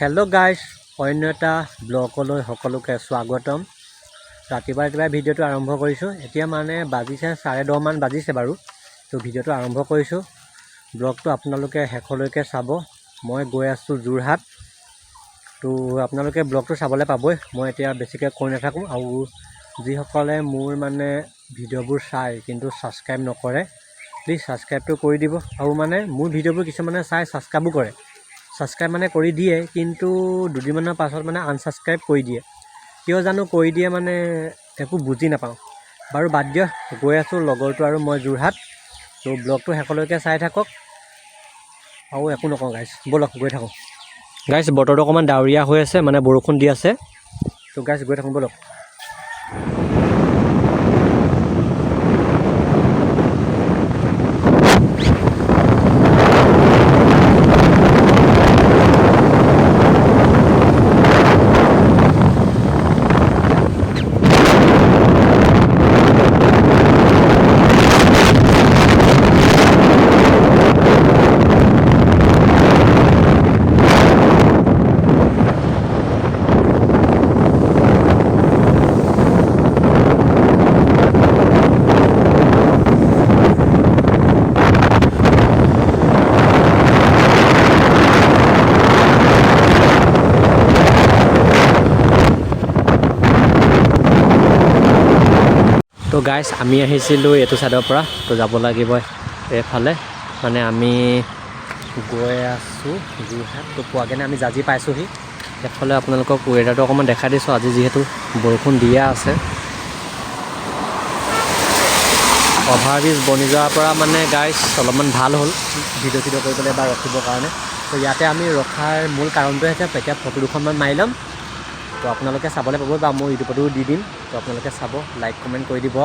Hello' guys, অন্য এটা ব্লগলৈ সকলোকে স্বাগতম। ৰাতিপুৱা ভিডিঅ'টো আৰম্ভ কৰিছোঁ। এতিয়া মানে বাজিছে 10:30 মান বাজিছে বাৰু। তো ভিডিঅ'টো আৰম্ভ কৰিছোঁ। ব্লগটো আপোনালোকে শেষলৈকে চাব। মই গৈ আছোঁ যোৰহাট। তো আপোনালোকে ব্লগটো চাবলৈ পাবই। মই এতিয়া বেছিকৈ কৈ নাথাকোঁ। আৰু যিসকলে মোৰ মানে ভিডিঅ'বোৰ চাই কিন্তু ছাবস্ক্ৰাইব নকৰে, প্লিজ ছাবস্ক্ৰাইবটো কৰি দিব। আৰু মানে মোৰ ভিডিঅ'বোৰ কিছুমানে চাই ছাবস্ক্ৰাইবো কৰে। ছাবস্ক্ৰাইব মানে কৰি দিয়ে, কিন্তু দুদিনমানৰ পাছত মানে আনছাবস্ক্ৰাইব কৰি দিয়ে। কিয় জানো কৰি দিয়ে, মানে একো বুজি নাপাওঁ। বাৰু বাদ দিয়ক, গৈ আছোঁ লগৰটো আৰু মই যোৰহাট। তো ব্লগটো শেষলৈকে চাই থাকক। আৰু একো নকওঁ গাইজ, ব'লক গৈ থাকোঁ। গাইজ বতৰটো অকণমান ডাৱৰীয়া হৈ আছে, মানে বৰষুণ দি আছে। তো গাইজ গৈ থাকোঁ ব'লক। তো গাইজ আমি আহিছিলোঁ এইটো ছাইডৰ পৰা। তো যাব লাগিব এইফালে, মানে আমি গৈ আছোঁ যোৰহাট। তো পোৱাগৈনে আমি জাজি পাইছোঁহি। এইফালে আপোনালোকক ৱেডাৰটো অকণমান দেখাই দিছোঁ। আজি যিহেতু বৰষুণ দিয়ে আছে। অভাৰব্ৰিজ বনি যোৱাৰ পৰা মানে গাইজ অলপমান ভাল হ'ল ভিডিঅ' কৰিবলৈ বা ৰখিবৰ কাৰণে। তো ইয়াতে আমি ৰখাৰ মূল কাৰণটোৱে হৈছে এতিয়া ফটো দুখনমান মাৰি ল'ম। তো আপোনালোকে চাবলৈ পাব, বা মই ইউটিউবতো দি দিম। তো আপোনালোকে চাব, লাইক কমেণ্ট কৰি দিব।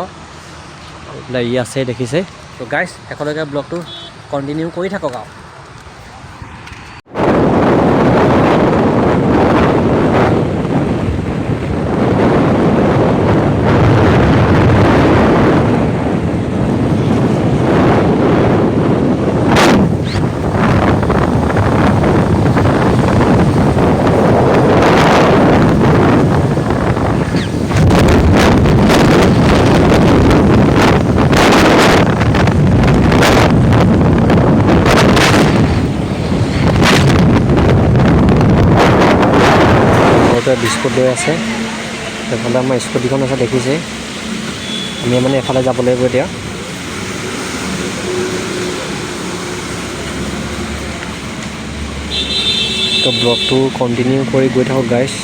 বোলে ই আছে দেখিছে। তো গাইজ শেষলৈকে ব্লগটো কণ্টিনিউ কৰি থাকক আৰু। বিস্কুট লৈ আছে। এইফালে আমাৰ স্কুটিখন আছে দেখিছে। আমি মানে এফালে যাব লাগিব এতিয়া। তো ব্লগটো কণ্টিনিউ কৰি গৈ থাকক গাইজ।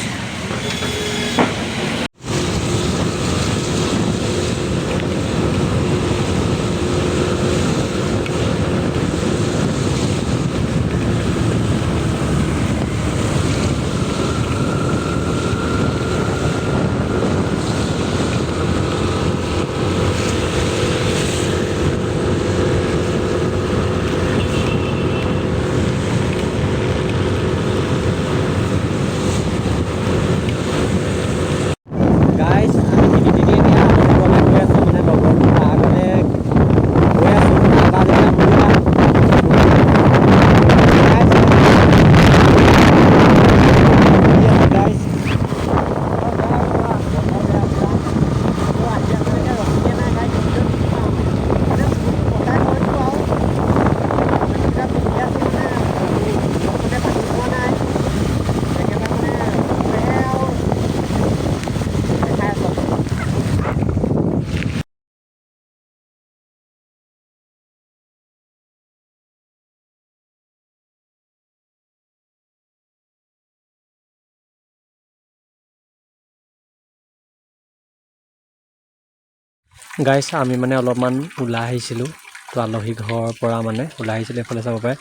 গাইজ আমি মানে অলপমান ওলাই আহিছিলোঁ। তো আলহী ঘৰৰ পৰা মানে ওলাই আহিছিলোঁ। এইফালে চাব পাৰে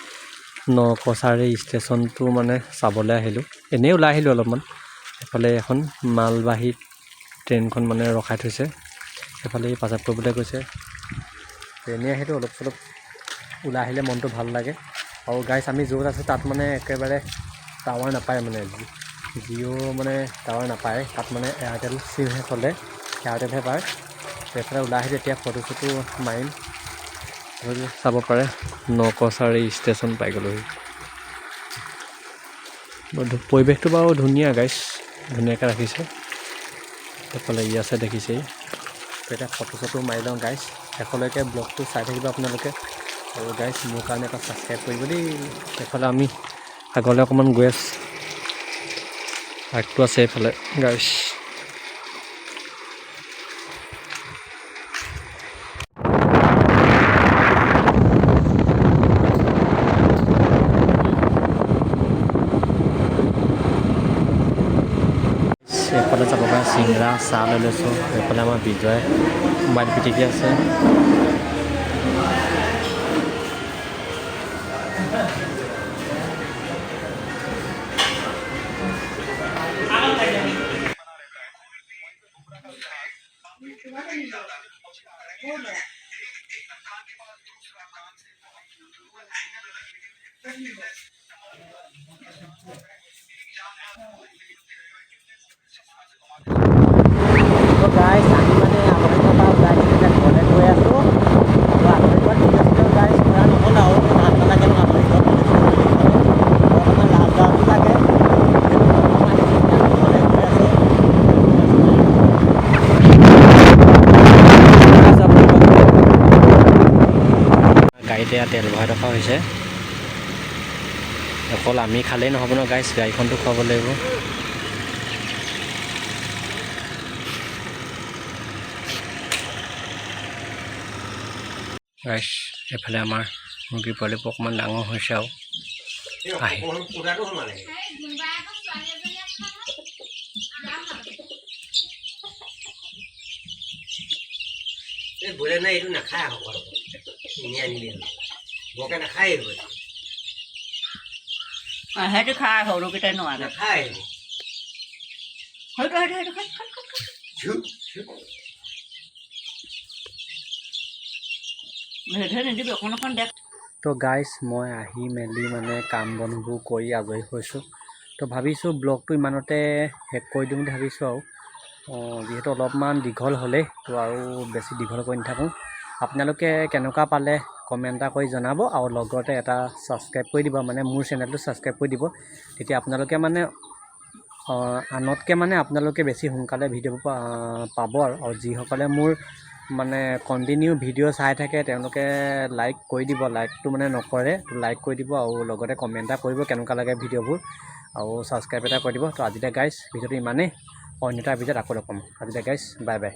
নকছাৰী ষ্টেচনটো মানে চাবলৈ আহিলোঁ। এনেই ওলাই আহিলোঁ অলপমান। এইফালে এখন মালবাহী ট্ৰেইনখন মানে ৰখাই থৈছে। সেইফালে পাচাব কৰিবলৈ গৈছে। এনেই আহিলোঁ, অলপ চলপ ওলাই আহিলে মনটো ভাল লাগে। আৰু গাইজ আমি য'ত আছোঁ তাত মানে একেবাৰে টাৱাৰ নাপায়, মানে জিঅ' মানে টাৱাৰ নাপায় তাত। মানে এয়াৰটেল চিমহে চলে, এয়াৰটেলহে পায়। এইফালে ওলাই আহিলোঁ এতিয়া, ফটো চটো মাৰিম। চাব পাৰে নকছাৰী ষ্টেচন পাই গ'লোহি। পৰিৱেশটো বাৰু ধুনীয়া গাইছ, ধুনীয়াকৈ ৰাখিছে। এইফালে ই আছে দেখিছেই। তো এতিয়া ফটো চটো মাৰি লওঁ গাইছ। শেষলৈকে ব্লগটো চাই থাকিব আপোনালোকে। আৰু গাইছ মোৰ কাৰণে এটা ছাবস্ক্ৰাইব কৰিব দেই। এইফালে আমি আগলৈ অকণমান গৈ আছোঁ, আগটো আছে এইফালে গাইছ। এইফালে যাব পাৰে চিংৰা চাহ লৈ লৈছোঁ। এইফালে আমাৰ বিজয় মোবাইল পিটিকি আছে। তো গাইছ আমি মানে আলহীৰ পৰা ওলাই এতিয়া ঘৰলৈ গৈ আছোঁ। তো আলহীৰ ঘৰত ভিডিঅ' গাইছ কৰা নহ'ল আৰু ভাল নালাগে ন আলহীৰ ঘৰত অকণমান লাজ লাজো লাগে। গাড়ীতে তেল ভৰাই থকা হৈছে। অকল আমি খালেই নহ'ব ন গাইছ, গাড়ীখনটো খুৱাব লাগিব। গাইছ এইফালে আমাৰ মুৰ্গী পোৱালিবোৰ অকণমান ডাঙৰ হৈছে আৰু আহি বোলে নাই এইটো নাখায় সকলো কিনি আনিলে বৰকে নাখায় সেইটো খাই সৰুকেইটাই নোৱাৰে নাখায় নিদিবি অকণ অকণ দেখ। তো গাইছ মই আহি মেলি মানে কাম বনবোৰ কৰি আজৰি হৈছোঁ। তো ভাবিছোঁ ব্লগটো ইমানতে শেষ কৰি দিম বুলি ভাবিছোঁ আৰু যিহেতু অলপমান দীঘল হ'লেই, তো আৰু বেছি দীঘল কৰি নাথাকোঁ। আপোনালোকে কেনেকুৱা পালে কমেণ্ট এটা কৰি জনাব আৰু লগতে এটা ছাবস্ক্ৰাইব কৰি দিব, মানে মোৰ চেনেলটো ছাবস্ক্ৰাইব কৰি দিব। তেতিয়া আপোনালোকে মানে আনতকৈ মানে আপোনালোকে বেছি সোনকালে ভিডিঅ'বোৰ পাব। আৰু যিসকলে মোৰ মানে কণ্টিনিউ ভিডিঅ' চাই থাকে তেওঁলোকে লাইক কৰি দিব, লাইকটো মানে নকৰে, লাইক কৰি দিব আৰু লগতে কমেণ্ট এটা কৰিব কেনেকুৱা লাগে ভিডিঅ'বোৰ আৰু ছাবস্ক্ৰাইব এটা কৰি দিব। তো আজিলৈ গাইছ ভিডিঅ'টো ইমানেই, অন্য এটা ভিডিঅ'ত আকৌ লগ পাম। আজিলৈ গাইছ বাই বাই।